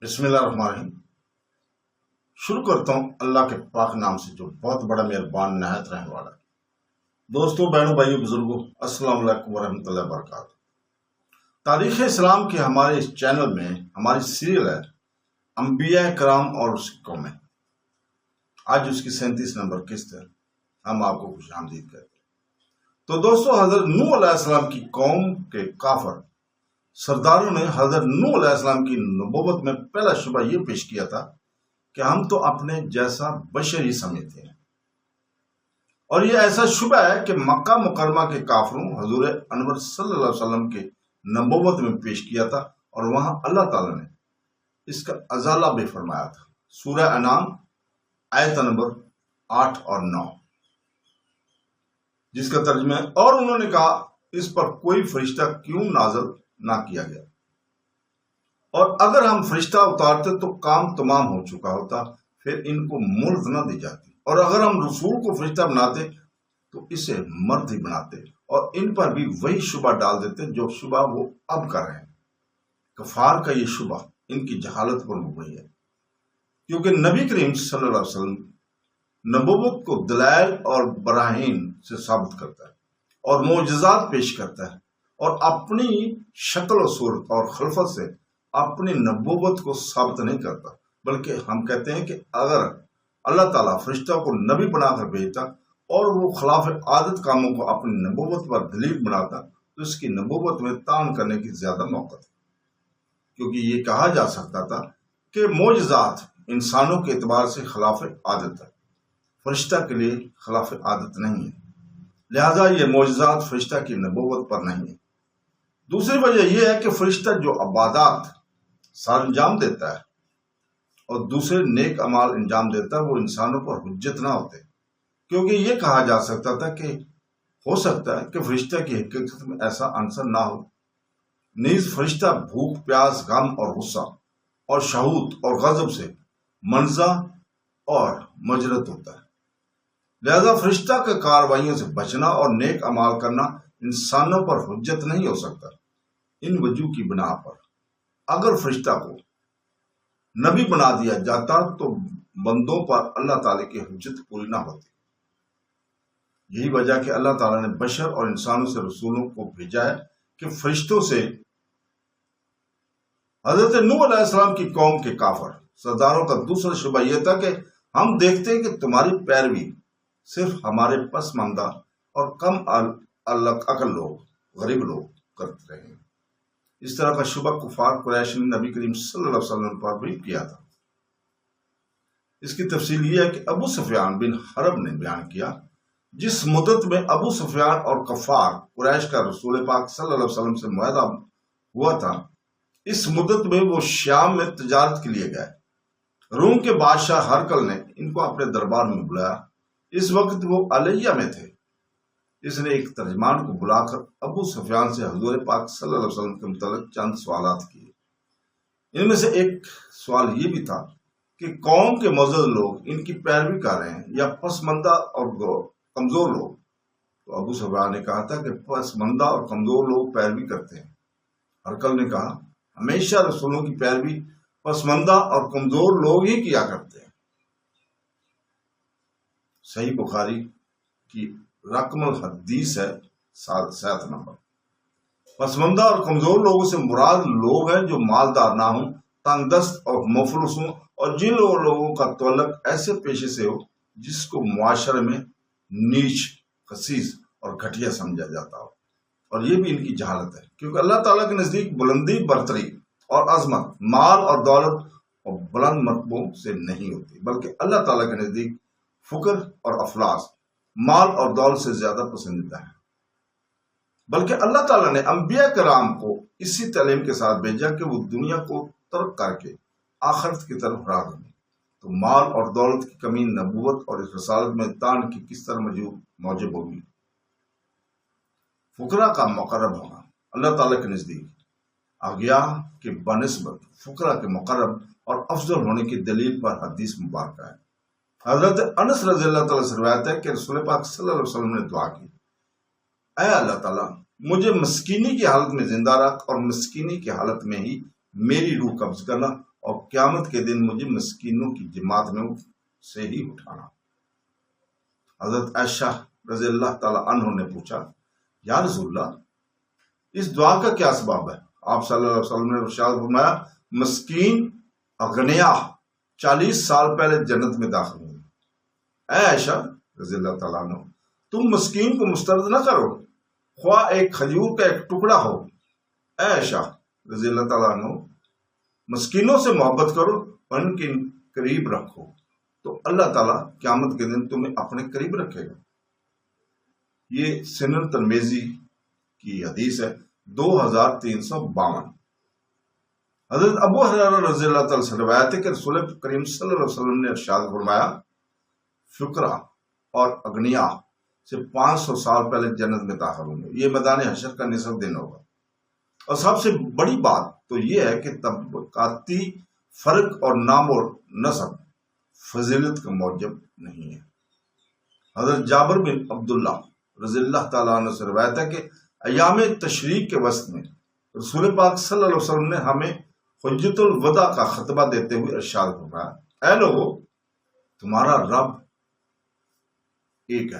بسم اللہ الرحمن الرحیم۔ شروع کرتا ہوں اللہ کے پاک نام سے جو بہت بڑا مہربان نہایت رحم والا ہے۔ دوستوں، بہنوں، بھائیوں، بزرگوں، السلام علیکم ورحمۃ اللہ وبرکاتہ۔ تاریخ اسلام کے ہمارے اس چینل میں ہماری سیریل ہے انبیاء کرام اور اس کی قومیں۔ آج اس کی 37 نمبر قسط ہے۔ ہم آپ کو خوش آمدید کہتے ہیں۔ تو دوستوں، حضرت نوح علیہ السلام کی قوم کے کافر سرداروں نے حضرت نوح علیہ السلام کی نبوت میں پہلا شبہ یہ پیش کیا تھا کہ ہم تو اپنے جیسا بشر ہی سمجھتے ہیں، اور یہ ایسا شبہ ہے کہ مکہ مکرمہ کے کافروں حضور انور صلی اللہ علیہ وسلم کے نبوت میں پیش کیا تھا، اور وہاں اللہ تعالیٰ نے اس کا ازالہ بھی فرمایا تھا۔ سورہ انعام آیت نمبر 8 اور 9، جس کا ترجمہ ہے، اور انہوں نے کہا اس پر کوئی فرشتہ کیوں نازل نہ کیا گیا، اور اگر ہم فرشتہ اتارتے تو کام تمام ہو چکا ہوتا، پھر ان کو ملک نہ دی جاتی، اور اگر ہم رسول کو فرشتہ بناتے تو اسے مرد ہی بناتے، اور ان پر بھی وہی شبہ ڈال دیتے جو شبہ وہ اب کر رہے ہیں۔ کفار کا یہ شبہ ان کی جہالت پر مبنی ہے، کیونکہ نبی کریم صلی اللہ علیہ وسلم نبوت کو دلائل اور براہین سے ثابت کرتا ہے اور معجزات پیش کرتا ہے، اور اپنی شکل و صورت اور خلفت سے اپنی نبوت کو ثابت نہیں کرتا، بلکہ ہم کہتے ہیں کہ اگر اللہ تعالیٰ فرشتہ کو نبی بنا کر بھیجتا اور وہ خلاف عادت کاموں کو اپنی نبوت پر دلیل بناتا تو اس کی نبوت میں طعن کرنے کی زیادہ موقع تھی، کیونکہ یہ کہا جا سکتا تھا کہ معجزات انسانوں کے اعتبار سے خلاف عادت ہے، فرشتہ کے لیے خلاف عادت نہیں ہے، لہذا یہ معجزات فرشتہ کی نبوت پر نہیں ہے۔ دوسری وجہ یہ ہے کہ فرشتہ جو عبادات سر انجام دیتا ہے اور دوسرے نیک اعمال انجام دیتا ہے وہ انسانوں پر حجت نہ ہوتے، کیونکہ یہ کہا جا سکتا تھا کہ ہو سکتا ہے کہ فرشتہ کی حقیقت میں ایسا عنصر نہ ہو، نیز فرشتہ بھوک، پیاس، غم اور غصہ اور شہوت اور غضب سے منزہ اور مجرد ہوتا ہے، لہذا فرشتہ کے کارروائیوں سے بچنا اور نیک اعمال کرنا انسانوں پر حجت نہیں ہو سکتا۔ ان وجوہ کی بنا پر اگر فرشتہ کو نبی بنا دیا جاتا تو بندوں پر اللہ تعالیٰ کی حجت پوری نہ ہوتی۔ یہی وجہ کہ اللہ تعالیٰ نے بشر اور انسانوں سے رسولوں کو بھیجا ہے کہ فرشتوں سے حضرت نوح علیہ السلام کی قوم کے کافر سرداروں کا دوسرا شبہ یہ تھا کہ ہم دیکھتے ہیں کہ تمہاری پیروی صرف ہمارے پسماندہ اور کم عقل لوگ، غریب لوگ کرتے رہے ہیں۔ اس طرح کا شبہ کفار قریش نے نبی کریم صلی اللہ علیہ وسلم پر بھی کیا تھا۔ اس کی تفصیل یہ ہے کہ ابو سفیان بن حرب نے بیان کیا، جس مدت میں ابو سفیان اور کفار قریش کا رسول پاک صلی اللہ علیہ وسلم سے معاہدہ ہوا تھا، اس مدت میں وہ شام میں تجارت کے لیے گئے۔ روم کے بادشاہ ہرقل نے ان کو اپنے دربار میں بلایا۔ اس وقت وہ علیہ میں تھے۔ اس نے ایک ترجمان کو بلا کر ابو سفیان سے حضور پاک صلی اللہ علیہ وسلم کے متعلق چند سوالات کیے۔ ان میں سے ایک سوال یہ بھی تھا کہ قوم کے معزز لوگ ان کی پیروی کر رہے ہیں یا پسماندہ اور کمزور لوگ؟ تو ابو سفیان نے کہا تھا کہ پسماندہ اور کمزور لوگ پیروی کرتے ہیں۔ ہرقل نے کہا ہمیشہ رسولوں کی پیروی پسماندہ اور کمزور لوگ ہی کیا کرتے ہیں۔ صحیح بخاری کی رقم الحدیث ہے 7 نمبر۔ پسماندہ اور کمزور لوگوں سے مراد لوگ ہیں جو مالدار نہ ہوں، تنگ دست اور مفلس ہوں، اور جن لوگوں کا تعلق ایسے پیشے سے ہو جس کو معاشرے میں نیچ، خسیس اور گھٹیا سمجھا جاتا ہو۔ اور یہ بھی ان کی جہالت ہے، کیونکہ اللہ تعالیٰ کے نزدیک بلندی، برتری اور عظمت مال اور دولت اور بلند مرتبوں سے نہیں ہوتی، بلکہ اللہ تعالیٰ کے نزدیک فقر اور افلاس مال اور دولت سے زیادہ پسندیدہ ہے۔ بلکہ اللہ تعالیٰ نے انبیاء کرام کو اسی تعلیم کے ساتھ بھیجا کہ وہ دنیا کو ترک کر کے آخرت کی طرف راغب ہیں۔ تو مال اور دولت کی کمی نبوت اور اس رسالت میں طعن کی کس طرح موجب ہوگی؟ فقراء کا مقرب ہونا اللہ تعالیٰ کے نزدیک اغیار کے بنسبت فقراء کے مقرب اور افضل ہونے کی دلیل پر حدیث مبارکہ ہے۔ حضرت انس رضی اللہ تعالیٰ سے روایت ہے کہ رسول پاک صلی اللہ علیہ وسلم نے دعا کی، اے اللہ تعالیٰ مجھے مسکینی کی حالت میں زندہ رکھ اور مسکینی کی حالت میں ہی میری روح قبض کرنا اور قیامت کے دن مجھے مسکینوں کی جماعت میں سے ہی اٹھانا۔ حضرت عائشہ رضی اللہ تعالی عنہ نے پوچھا، یا رسول اللہ، اس دعا کا کیا سبب ہے؟ آپ صلی اللہ علیہ وسلم نے ارشاد فرمایا، مسکین اغنیا 40 سال پہلے جنت میں داخل ہوئے۔ اے عائشہ رضی اللہ تعالیٰ عنہ، تم مسکین کو مسترد نہ کرو، خواہ ایک کھجور کا ایک ٹکڑا ہو۔ اے عائشہ رضی اللہ تعالیٰ عنہ، مسکینوں سے محبت کرو اور ان کے قریب رکھو، تو اللہ تعالیٰ قیامت کے دن تمہیں اپنے قریب رکھے گا۔ یہ سنن ترمذی کی حدیث ہے 2352۔ حضرت ابو ہریرہ رضی اللہ تعالیٰ سے روایت ہے کہ رسول کریم صلی اللہ علیہ وسلم نے ارشاد فرمایا، فقراء اور اغنیا سے 500 سال پہلے جنت میں داخل ہوں گے۔ یہ میدان حشر کا نصف دن ہوگا۔ اور سب سے بڑی بات تو یہ ہے کہ طبقاتی فرق اور نام اور نسب فضیلت کا موجب نہیں ہے۔ حضرت جابر بن عبداللہ رضی اللہ تعالیٰ عنہ سے روایت ہے کہ ایام تشریق کے وسط میں رسول پاک صلی اللہ علیہ وسلم نے ہمیں حجۃ الوداع کا خطبہ دیتے ہوئے ارشاد فرمایا، اے لوگو، تمہارا رب ایک ہے،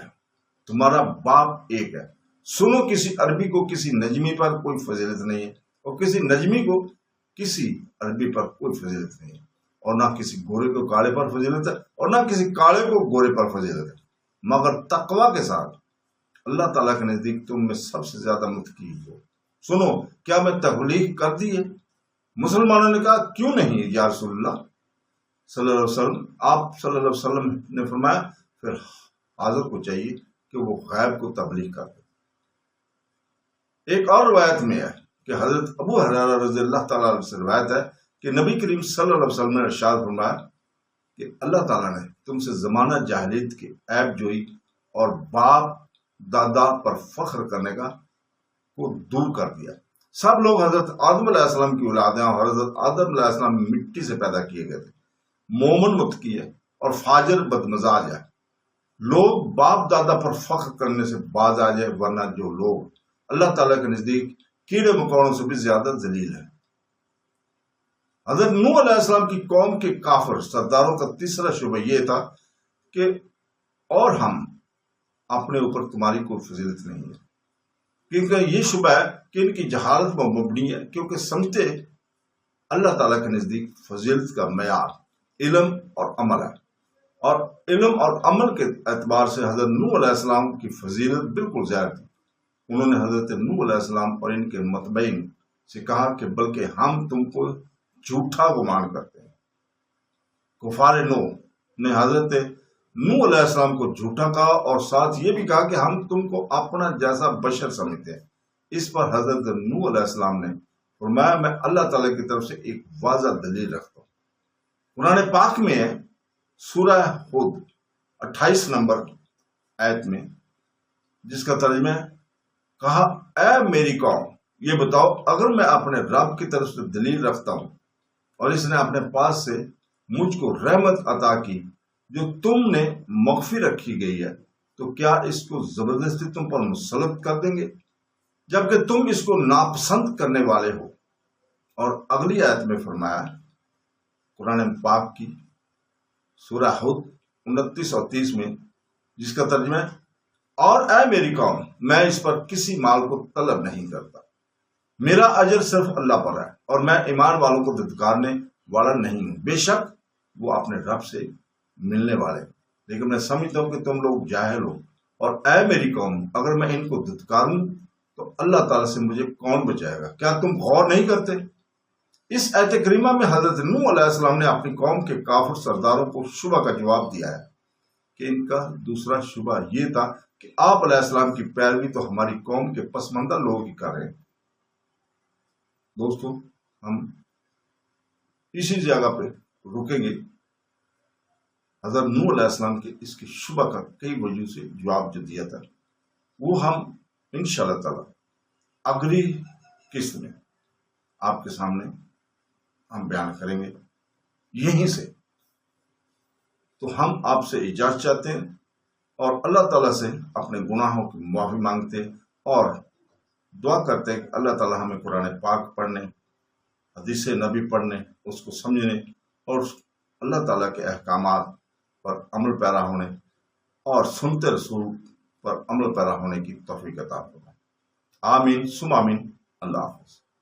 تمہارا باپ ایک ہے۔ سنو، کسی عربی کو کسی نجمی پر کوئی فضیلت نہیں ہے، اور کسی نجمی کو کسی عربی پر کوئی فضیلت نہیں ہے، اور نہ کسی گورے کو کالے پر فضیلت ہے، اور نہ کسی کالے کو گورے پر فضیلت ہے، مگر تقوی کے ساتھ اللہ تعالیٰ کے نزدیک تم میں سب سے زیادہ متقی ہو۔ سنو، کیا میں تبلیغ کر دی ہے؟ مسلمانوں نے کہا، کیوں نہیں یا رسول اللہ صلی اللہ علیہ وسلم؟ آپ صلی اللہ علیہ وسلم نے فرمایا، پھر حاضر کو چاہیے کہ وہ غیب کو تبلیغ کر دے۔ ایک اور روایت میں ہے کہ حضرت ابو ہریرہ رضی اللہ تعالیٰ عنہ سے روایت ہے کہ نبی کریم صلی اللہ علیہ وسلم نے ارشاد فرمایا کہ اللہ تعالیٰ نے تم سے زمانہ جاہلیت کے عیب جوئی اور باپ دادا پر فخر کرنے کا کو دور کر دیا۔ سب لوگ حضرت آدم علیہ السلام کی اولاد ہیں، اور حضرت آدم علیہ السلام مٹی سے پیدا کیے گئے تھے۔ مومن متقی ہے اور فاجر بدمزاج ہے۔ لوگ باپ دادا پر فخر کرنے سے باز آ جائے، ورنہ جو لوگ اللہ تعالیٰ کے نزدیک کیڑے مکوڑوں سے بھی زیادہ ذلیل ہیں۔ حضرت نوح علیہ السلام کی قوم کے کافر سرداروں کا تیسرا شبہ یہ تھا کہ اور ہم اپنے اوپر تمہاری کوئی فضیلت نہیں ہے، کیونکہ یہ شبہ ہے کہ ان کی جہالت پر مبنی ہے، کیونکہ سمجھتے اللہ تعالیٰ کے نزدیک فضیلت کا معیار علم اور عمل ہے، اور علم اور عمل کے اعتبار سے حضرت نوح علیہ السلام کی فضیلت بالکل زیادہ تھی۔ انہوں نے حضرت نوح علیہ السلام اور ان کے متبعین سے کہا کہ بلکہ ہم تم کو جھوٹا گمان کرتے ہیں۔ کفار نوح نے حضرت نوح علیہ السلام کو جھوٹا کہا، اور ساتھ یہ بھی کہا کہ ہم تم کو اپنا جیسا بشر سمجھتے ہیں۔ اس پر حضرت نوح علیہ السلام نے فرمایا، میں اللہ تعالیٰ کی طرف سے ایک واضح دلیل رکھتا ہوں۔ قرآن پاک میں ہے سورہ ہود 28 نمبر آیت میں، جس کا ترجمہ ہے، کہا، اے میری قوم، یہ بتاؤ، اگر میں اپنے رب کی طرف سے دلیل رکھتا ہوں اور اس نے اپنے پاس سے مجھ کو رحمت عطا کی جو تم نے مخفی رکھی گئی ہے، تو کیا اس کو زبردستی تم پر مسلط کر دیں گے، جبکہ تم اس کو ناپسند کرنے والے ہو؟ اور اگلی آیت میں فرمایا قرآن پاک کی سورہ ہود 29 اور 30 میں، جس کا ترجمہ ہے، اور اے میری قوم، میں اس پر کسی مال کو طلب نہیں کرتا، میرا اجر صرف اللہ پر ہے، اور میں ایمان والوں کو دھتکارنے والا نہیں ہوں، بے شک وہ اپنے رب سے ملنے والے، لیکن میں سمجھتا ہوں کہ تم لوگ جاہل ہو۔ اور اے میری قوم، اگر میں ان کو دھتکاروں تو اللہ تعالیٰ سے مجھے کون بچائے گا؟ کیا تم غور نہیں کرتے؟ اس آیت کریمہ میں حضرت نوح علیہ السلام نے اپنی قوم کے کافر سرداروں کو شبہ کا جواب دیا ہے کہ ان کا دوسرا شبہ یہ تھا کہ آپ علیہ السلام کی پیروی تو ہماری قوم کے پسماندہ لوگ ہی کر رہے ہیں۔ دوستو، ہم اسی جگہ پہ رکیں گے۔ حضرت نوح علیہ السلام کے اس کے شبہ کا کئی وجہ سے جواب جو دیا تھا، وہ ہم انشاءاللہ تعالی اگلی قسط میں آپ کے سامنے ہم بیان کریں گے یہیں سے۔ تو ہم آپ سے اجازت چاہتے ہیں اور اللہ تعالیٰ سے اپنے گناہوں کی معافی مانگتے ہیں، اور دعا کرتے ہیں کہ اللہ تعالیٰ ہمیں قرآن پاک پڑھنے حدیث نبی پڑھنے، اس کو سمجھنے اور اللہ تعالیٰ کے احکامات پر عمل پیرا ہونے اور سنت رسول پر عمل پیرا ہونے کی توفیق عطا فرمائے۔ آمین ثم آمین۔ اللہ حافظ۔